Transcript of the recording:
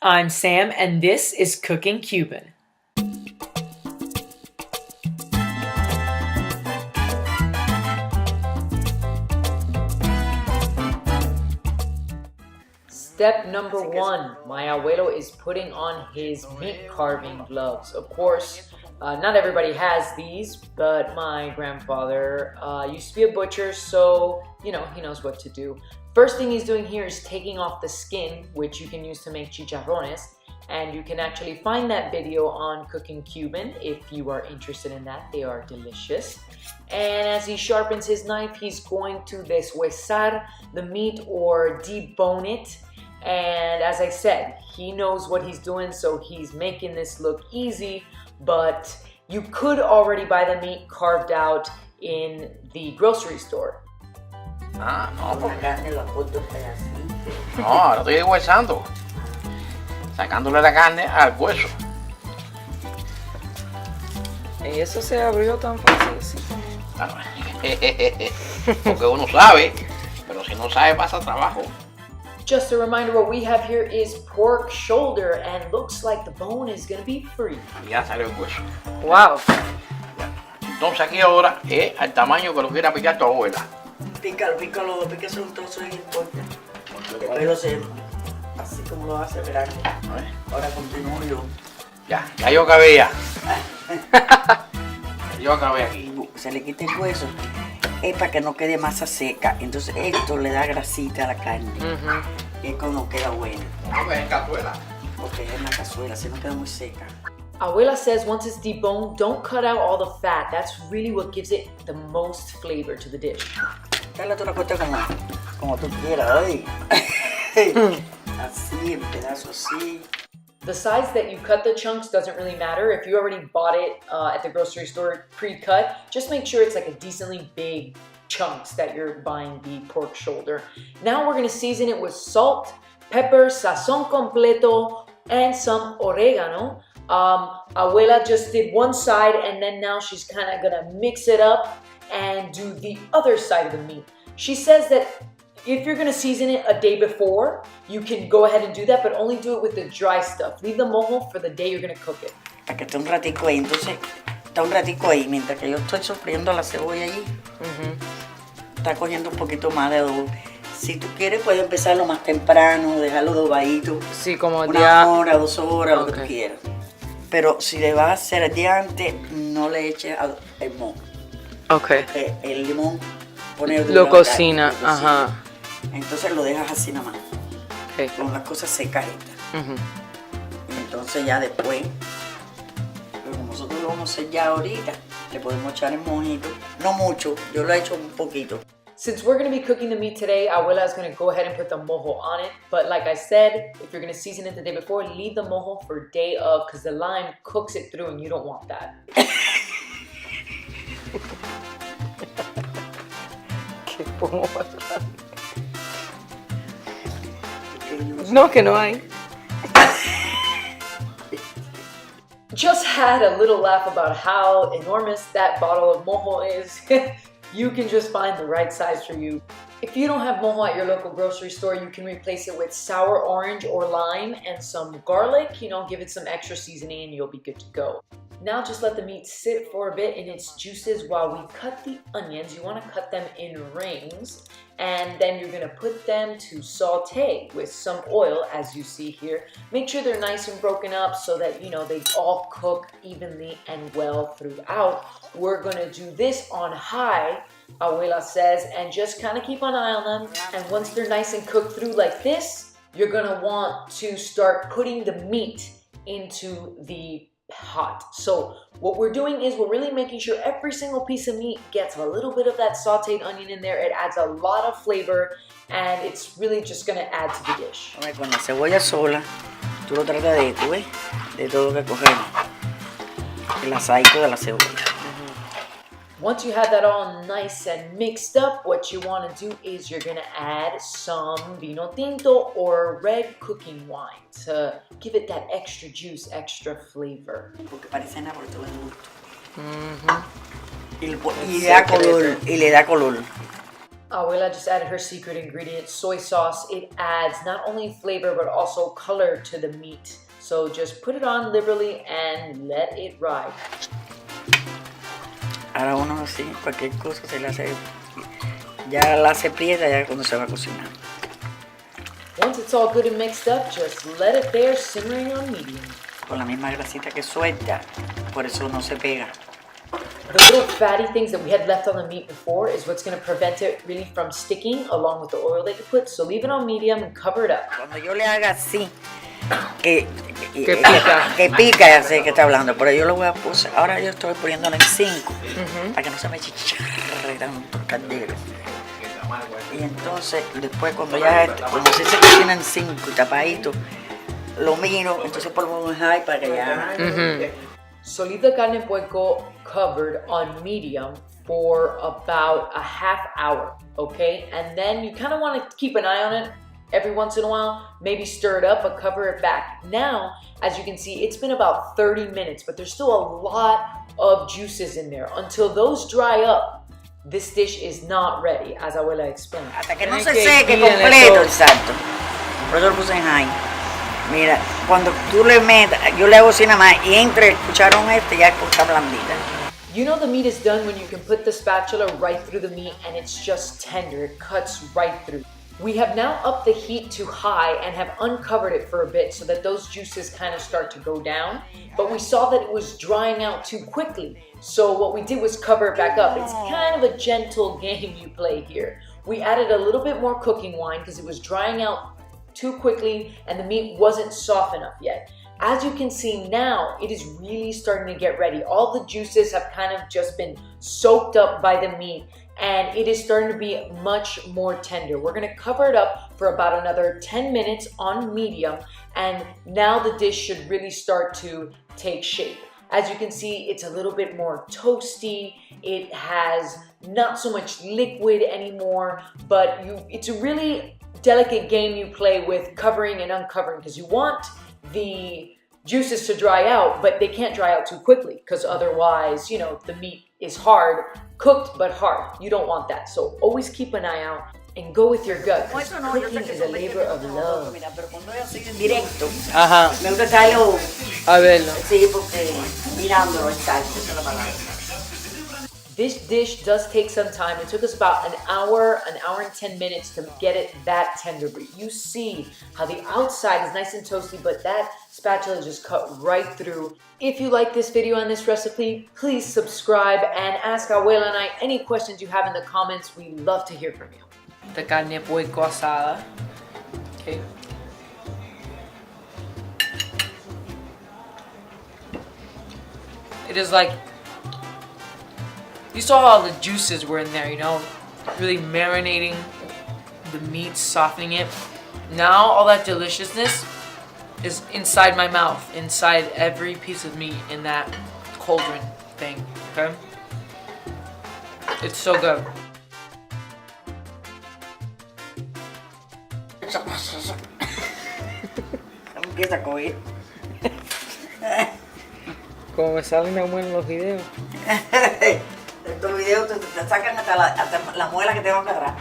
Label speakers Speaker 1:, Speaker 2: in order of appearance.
Speaker 1: I'm Sam, and this is Cooking Cuban. Step number one, my abuelo is putting on his meat carving gloves. Of course, not everybody has these, but my grandfather used to be a butcher, so he knows what to do. First thing he's doing here is taking off the skin, which you can use to make chicharrones, and you can actually find that video on Cooking Cuban if you are interested in that. They are delicious. And as he sharpens his knife, he's going to deshuesar the meat or debone it. And as I said, he knows what he's doing, so he's making this look easy, but you could already buy the meat carved out in the grocery store.
Speaker 2: Ah, no,
Speaker 3: La carne la corto en pedacitos.
Speaker 2: no, ahora estoy deshuesando, sacándole la carne al hueso.
Speaker 1: Y eso se abrió tan fácil así también.
Speaker 2: Claro. Porque uno sabe, pero si no sabe pasa trabajo.
Speaker 1: Just a reminder, what we have here is pork shoulder, and looks like the bone is going to be free.
Speaker 2: Y ya salió el hueso.
Speaker 1: Wow.
Speaker 2: Entonces aquí ahora es al tamaño que lo quiera picar tu abuela.
Speaker 3: Pícalo, pícase un trozo en el corte. Después lo hacemos así como lo hace Verano.
Speaker 2: A ver.
Speaker 3: Ahora continúo yo.
Speaker 2: Ya yo acabé ya. Yo acabé aquí.
Speaker 3: Se le quita el hueso. Es para que no quede masa seca. Entonces esto le da grasita a la carne. Y es cuando queda buena.
Speaker 2: No, que es en cazuela.
Speaker 3: Porque es en la cazuela, si no queda muy seca.
Speaker 1: Abuela says once it's deboned, don't cut out all the fat. That's really what gives it the most flavor to the dish.
Speaker 3: Dale tú la corta como tú quieras, ay. Así, en pedazos así.
Speaker 1: The size that you cut the chunks doesn't really matter. If you already bought it at the grocery store pre-cut, just make sure it's like a decently big chunks that you're buying the pork shoulder. Now we're gonna season it with salt, pepper, sazón completo, and some oregano. Abuela just did one side, and then now she's kind of gonna mix it up and do the other side of the meat. She says that if you're gonna season it a day before, you can go ahead and do that, but only do it with the dry stuff. Leave the mojo for the day you're gonna cook it.
Speaker 3: Para que esté un ratico ahí, entonces está un ratico ahí, mientras que yo estoy sofriendo la cebolla allí, está cogiendo un poquito más de adobo. Si tú quieres puedes empezarlo más temprano, dejarlo adobadito,
Speaker 1: Sí, como
Speaker 3: una hora, 2 horas, lo que
Speaker 1: Ok.
Speaker 3: tú quieras. Pero si le vas a hacer el día antes, no le eches el mojo.
Speaker 1: Okay.
Speaker 3: El limón pone
Speaker 1: Lo
Speaker 3: dura la
Speaker 1: cocina,
Speaker 3: carne, lo
Speaker 1: ajá.
Speaker 3: Entonces lo dejas así nada más,
Speaker 1: Okay.
Speaker 3: con las cosas secas estas. Entonces ya después, pero como nosotros lo vamos a hacer ya ahorita, le podemos echar el mojito. No mucho, yo lo he hecho un poquito.
Speaker 1: Since we're going to be cooking the meat today, Abuela is going to go ahead and put the mojo on it. But like I said, if you're going to season it the day before, leave the mojo for day of, because the lime cooks it through and you don't want that. ¿Qué pongo para atrás? No, que no hay. Just had a little laugh about how enormous that bottle of mojo is. You can just find the right size for you. If you don't have mojo at your local grocery store, you can replace it with sour orange or lime and some garlic. Give it some extra seasoning and you'll be good to go. Now just let the meat sit for a bit in its juices while we cut the onions. You want to cut them in rings, and then you're going to put them to sauté with some oil, as you see here. Make sure they're nice and broken up so that they all cook evenly and well throughout. We're going to do this on high, Abuela says, and just kind of keep an eye on them. And once they're nice and cooked through like this, you're going to want to start putting the meat into the pot. So what we're doing is we're really making sure every single piece of meat gets a little bit of that sauteed onion in there. It adds a lot of flavor, and it's really just going to add to the dish.
Speaker 3: A ver, con la cebolla sola, tú lo tratas de todo que cogemos. El asadito de la cebolla.
Speaker 1: Once you have that all nice and mixed up, what you want to do is you're going to add some vino tinto or red cooking wine to give it that extra juice, extra flavor.
Speaker 3: Porque parece enamorado de gusto. Y le da color.
Speaker 1: Abuela just added her secret ingredient, soy sauce. It adds not only flavor but also color to the meat. So just put it on liberally and let it ride.
Speaker 3: Ahora uno así, cualquier cosa se le hace, ya la hace prieta ya cuando se va a cocinar.
Speaker 1: Once it's all good and mixed up, just let it there simmering on medium.
Speaker 3: Con la misma grasita que suelta, por eso no se pega.
Speaker 1: The little fatty things that we had left on the meat before is what's going to prevent it really from sticking along with the oil that you put. So leave it on medium and cover it up.
Speaker 3: Cuando yo le haga así, que
Speaker 1: pica.
Speaker 3: Ya sé que está hablando, pero yo lo voy a poner, ahora yo estoy poniéndolo en 5, para que no se me chicharre tanto el caldero. Y entonces, después cuando si se cocina en 5 y tapadito, lo miro, entonces pongo un high para que ya...
Speaker 1: So leave the carne de puerco covered on medium for about a half hour, okay? And then you kind of want to keep an eye on it every once in a while, maybe stir it up, but cover it back. Now, as you can see, it's been about 30 minutes, but there's still a lot of juices in there. Until those dry up, this dish is not ready, as Abuela explained.
Speaker 3: Hasta que no se seque completo, exacto. Por eso lo puse en high. Mira, cuando tú le metas, yo le hago así nada más y entre el cucharón ya está blandita.
Speaker 1: You know the meat is done when you can put the spatula right through the meat and it's just tender, it cuts right through. We have now upped the heat to high and have uncovered it for a bit so that those juices kind of start to go down. But we saw that it was drying out too quickly. So what we did was cover it back up. It's kind of a gentle game you play here. We added a little bit more cooking wine because it was drying out too quickly and the meat wasn't soft enough yet. As you can see now, it is really starting to get ready. All the juices have kind of just been soaked up by the meat and it is starting to be much more tender. We're gonna cover it up for about another 10 minutes on medium and now the dish should really start to take shape. As you can see, it's a little bit more toasty. It has not so much liquid anymore, but it's a really delicate game you play with covering and uncovering because you want the juices to dry out, but they can't dry out too quickly because otherwise, you know, the meat is hard, cooked but hard. You don't want that. So always keep an eye out and go with your gut because cooking is a labor of love.
Speaker 3: Pero cuando es así en directo,
Speaker 4: Ajá,
Speaker 3: me gusta estarlo,
Speaker 4: a verlo.
Speaker 3: sí, porque mirándolo, exacto, esa es la palabra.
Speaker 1: This dish does take some time. It took us about an hour and 10 minutes to get it that tender. But you see how the outside is nice and toasty, but that spatula just cut right through. If you like this video and this recipe, please subscribe and ask Abuela and I any questions you have in the comments. We love to hear from you.
Speaker 4: The carne de puerco asada. Okay. It is like, you saw how the juices were in there, you know, really marinating the meat, softening it. Now all that deliciousness is inside my mouth, inside every piece of meat in that cauldron thing, okay? It's so good.
Speaker 3: Empieza a coger.
Speaker 4: Como me salen a en los videos.
Speaker 3: Estos videos te sacan hasta la muela que tengo que atrás.